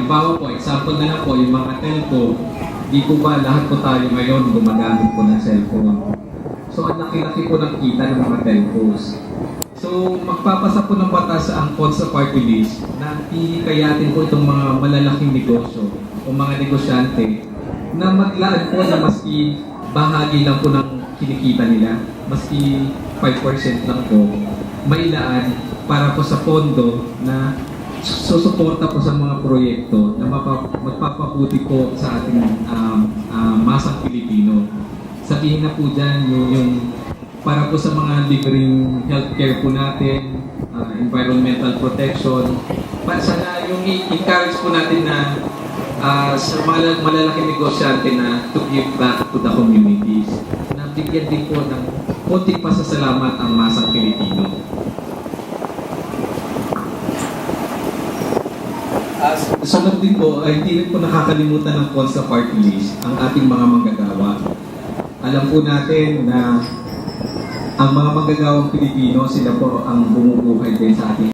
halimbawa po, example na lang po, yung mga telco, di po ba lahat po tayo ngayon gumagamit po ng cellphone. So ang laki-laki po ng kita ng mga telcos. So magpapasa po ng batas ang CONSA Party List na hihikayatin po itong mga malalaking negosyo o mga negosyante na maglaan po na maski bahagi lang po ng kinikita nila, maski 5% lang po, mailaan para po sa pondo na susuporta po sa mga proyekto na magpapabuti po sa ating masang Pilipino. Sabihin na po dyan yung para po sa mga libreng healthcare po natin, environmental protection, sana yung i-encourage po natin na sa malalaking negosyante na to give back to the communities, na bigyan din po ng konting pasasalamat ang masang Pilipino. Sunod din po, ay hindi rin po nakakalimutan ng CONSA Party List ang ating mga manggagawa. Alam po natin na ang mga manggagawang Pilipino, sila po ang bumubuhay din sa ating